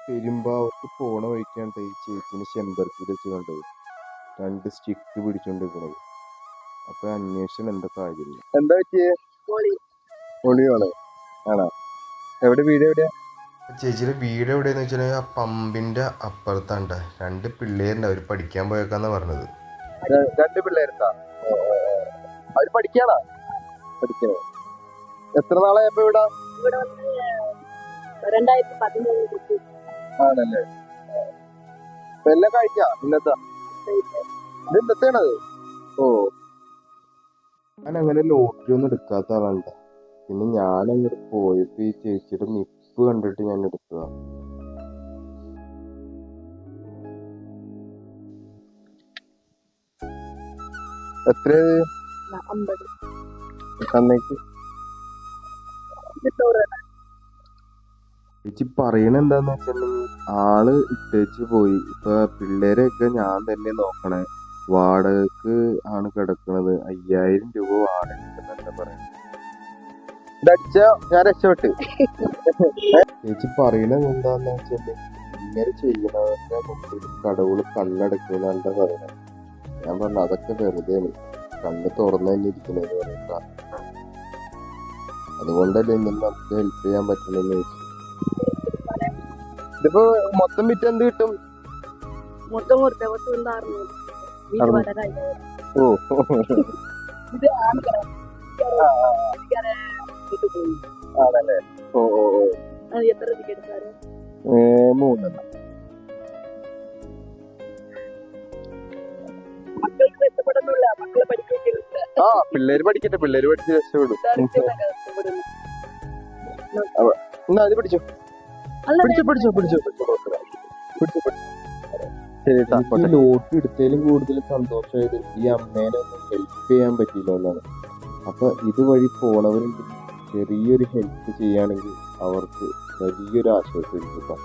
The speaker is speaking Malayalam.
പെരുമ്പാവൂർക്ക് പോണ വഴിക്കാണ് ഈ ചേച്ചിനെ ചെമ്പരത്തിയിൽ വെച്ച് കണ്ടത്. 2 സ്റ്റിക്ക് പിടിച്ചോണ്ടിരിക്കണത്. അപ്പൊ അന്വേഷണം എന്താ കാര്യം? എന്താ പറ്റിയേ? ഒളിയാണ് ആണോ? എവിടെ വീട് എവിടെയാ? ചേച്ചിയുടെ വീട് എവിടെയെന്ന് വെച്ചാൽ ആ പമ്പിന്റെ അപ്പുറത്താണ്ട. 2 പിള്ളേരുണ്ട്, അവര് പഠിക്കാൻ പോയേക്കാന്നാ പറഞ്ഞത്. 2 പിള്ളേരുണ്ടാ? അവര് പഠിക്കാണോ? പഠിക്കണോ? എത്ര നാളായപ്പോ ഇവിടെ? 2013 ആണല്ലേ? എല്ലാം കഴിക്കാ ഇന്നത്തെ? ഇത് ഇന്നത്തെയാണത്? ഓ, ഞാൻ അങ്ങനെ ലോട്ടറി ഒന്നും എടുക്കാത്ത ആളാണ്. പിന്നെ ഞാൻ അങ്ങോട്ട് പോയപ്പോ ഈ ചേച്ചിയുടെ നിപ്പ് കണ്ടിട്ട് ഞാൻ എടുത്തതാ. എത്ര ചേച്ചി പറയണ എന്താന്ന് വെച്ചിട്ടുണ്ടെങ്കിൽ ആള് ഇട്ടേച്ച് പോയി. ഇപ്പൊ പിള്ളേരെയൊക്കെ ഞാൻ തന്നെ നോക്കണേ. വാടകക്ക് ആണ് കിടക്കണത്. 5000 രൂപ വാടക ഉണ്ടെന്നല്ല പറയുന്നത്. ഞാൻ രക്ഷപ്പെട്ട്. ചേച്ചി പറയണത് എന്താന്ന് വെച്ചിട്ടുണ്ടെങ്കിൽ ഇങ്ങനെ ചെയ്യണവരുടെ മുമ്പിൽ കടവുള് കണ്ണടക്കുന്നാണ് പറയുന്നത്. ഞാൻ പറഞ്ഞു അതൊക്കെ വെറുതെയാണ്, കണ്ണ് തുറന്നു തന്നെ ഇരിക്കുന്നത് പറയുക. അതുകൊണ്ടല്ലേ ഇന്നും നമുക്ക് ഹെൽപ്പ് ചെയ്യാൻ പറ്റണമെന്ന് ചോദിച്ചു. ഇതിപ്പോ മൊത്തം വിറ്റ് എന്ത് കിട്ടും? ഓ, ആണല്ലേ? ഓ ഓ ഓ, 3. ആ, പിള്ളേര് പഠിക്കട്ടെ, പിള്ളേര് പഠിച്ച് രക്ഷപ്പെടും. എന്നാ അത് പിടിച്ചോ, പിടിച്ചോ. ലോട്ട് എടുത്തതിലും കൂടുതൽ സന്തോഷമായത് ഈ അമ്മേനെ ഒന്ന് ഹെൽപ്പ് ചെയ്യാൻ പറ്റിയില്ല എന്നാണ്. അപ്പൊ ഇതുവഴി പോണവരുണ്ട്, ചെറിയൊരു ഹെൽപ്പ് ചെയ്യുകയാണെങ്കിൽ അവർക്ക് വലിയൊരു ആശ്വാസം കിട്ടും.